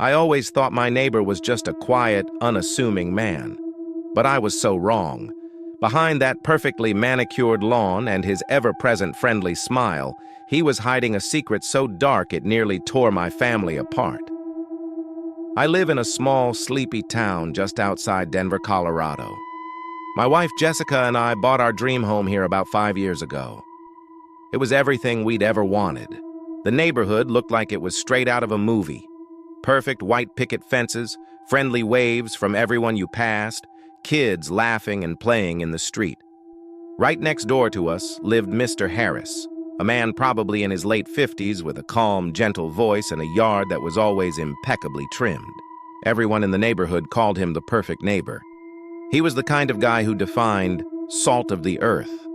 I always thought my neighbor was just a quiet, unassuming man. But I was so wrong. Behind that perfectly manicured lawn and his ever-present friendly smile, he was hiding a secret so dark it nearly tore my family apart. I live in a small, sleepy town just outside Denver, Colorado. My wife Jessica and I bought our dream home here about 5 years ago. It was everything we'd ever wanted. The neighborhood looked like it was straight out of a movie. Perfect white picket fences, friendly waves from everyone you passed, kids laughing and playing in the street. Right next door to us lived Mr. Harris, a man probably in his late 50s with a calm, gentle voice and a yard that was always impeccably trimmed. Everyone in the neighborhood called him the perfect neighbor. He was the kind of guy who defined salt of the earth.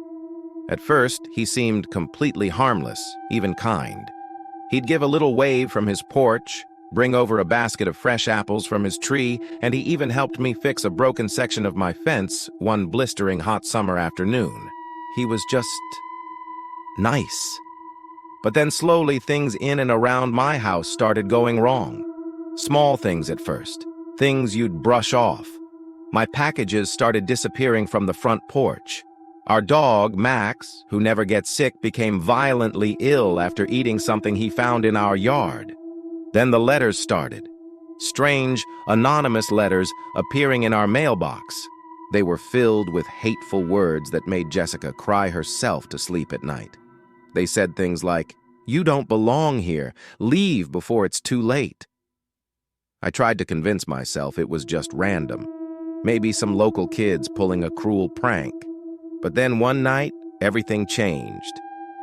At first, he seemed completely harmless, even kind. He'd give a little wave from his porch, bring over a basket of fresh apples from his tree, and he even helped me fix a broken section of my fence one blistering hot summer afternoon. He was just nice. But then slowly things in and around my house started going wrong. Small things at first, things you'd brush off. My packages started disappearing from the front porch. Our dog, Max, who never gets sick, became violently ill after eating something he found in our yard. Then the letters started. Strange, anonymous letters appearing in our mailbox. They were filled with hateful words that made Jessica cry herself to sleep at night. They said things like, "You don't belong here. Leave before it's too late." I tried to convince myself it was just random. Maybe some local kids pulling a cruel prank. But then one night, everything changed.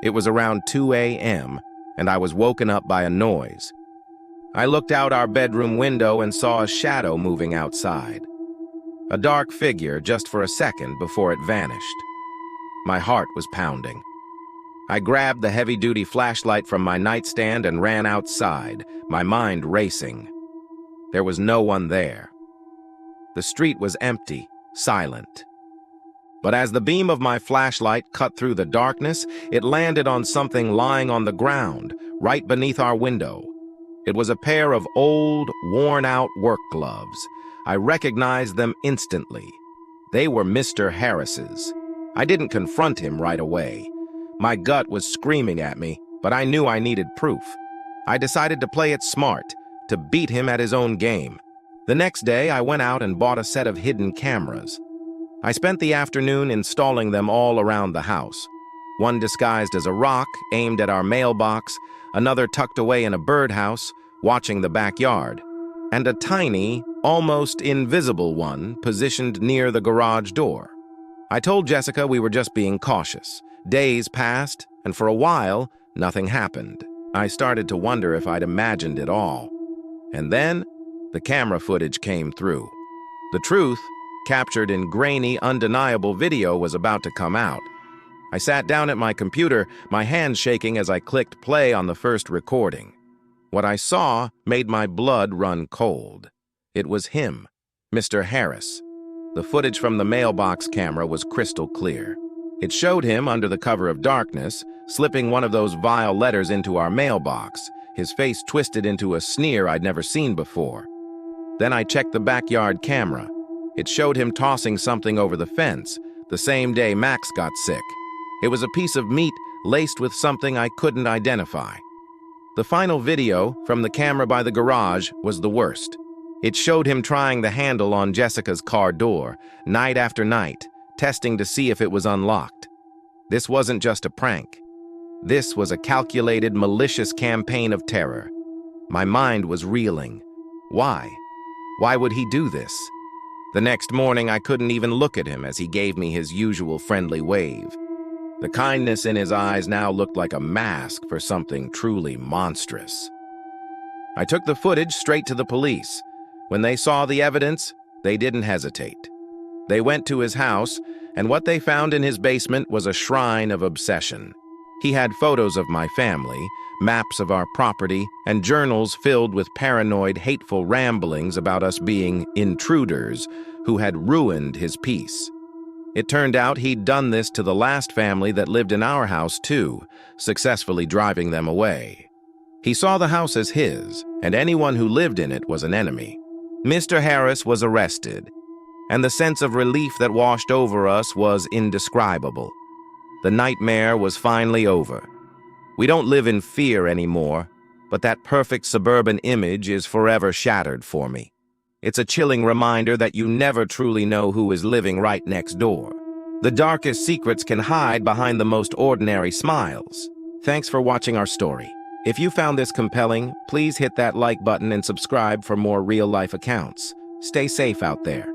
It was around 2 a.m., and I was woken up by a noise. I looked out our bedroom window and saw a shadow moving outside. A dark figure just for a second before it vanished. My heart was pounding. I grabbed the heavy-duty flashlight from my nightstand and ran outside, my mind racing. There was no one there. The street was empty, silent. But as the beam of my flashlight cut through the darkness, it landed on something lying on the ground, right beneath our window. It was a pair of old, worn-out work gloves. I recognized them instantly. They were Mr. Harris's. I didn't confront him right away. My gut was screaming at me, but I knew I needed proof. I decided to play it smart, to beat him at his own game. The next day, I went out and bought a set of hidden cameras. I spent the afternoon installing them all around the house. One disguised as a rock, aimed at our mailbox, another tucked away in a birdhouse, watching the backyard, and a tiny, almost invisible one positioned near the garage door. I told Jessica we were just being cautious. Days passed, and for a while, nothing happened. I started to wonder if I'd imagined it all. And then, the camera footage came through. The truth, captured in grainy, undeniable video, was about to come out. I sat down at my computer, my hands shaking as I clicked play on the first recording. What I saw made my blood run cold. It was him, Mr. Harris. The footage from the mailbox camera was crystal clear. It showed him under the cover of darkness, slipping one of those vile letters into our mailbox, his face twisted into a sneer I'd never seen before. Then I checked the backyard camera. It showed him tossing something over the fence, the same day Max got sick. It was a piece of meat laced with something I couldn't identify. The final video, from the camera by the garage, was the worst. It showed him trying the handle on Jessica's car door, night after night, testing to see if it was unlocked. This wasn't just a prank. This was a calculated, malicious campaign of terror. My mind was reeling. Why? Why would he do this? The next morning, I couldn't even look at him as he gave me his usual friendly wave. The kindness in his eyes now looked like a mask for something truly monstrous. I took the footage straight to the police. When they saw the evidence, they didn't hesitate. They went to his house, and what they found in his basement was a shrine of obsession. He had photos of my family, maps of our property, and journals filled with paranoid, hateful ramblings about us being intruders who had ruined his peace. It turned out he'd done this to the last family that lived in our house too, successfully driving them away. He saw the house as his, and anyone who lived in it was an enemy. Mr. Harris was arrested, and the sense of relief that washed over us was indescribable. The nightmare was finally over. We don't live in fear anymore, but that perfect suburban image is forever shattered for me. It's a chilling reminder that you never truly know who is living right next door. The darkest secrets can hide behind the most ordinary smiles. Thanks for watching our story. If you found this compelling, please hit that like button and subscribe for more real-life accounts. Stay safe out there.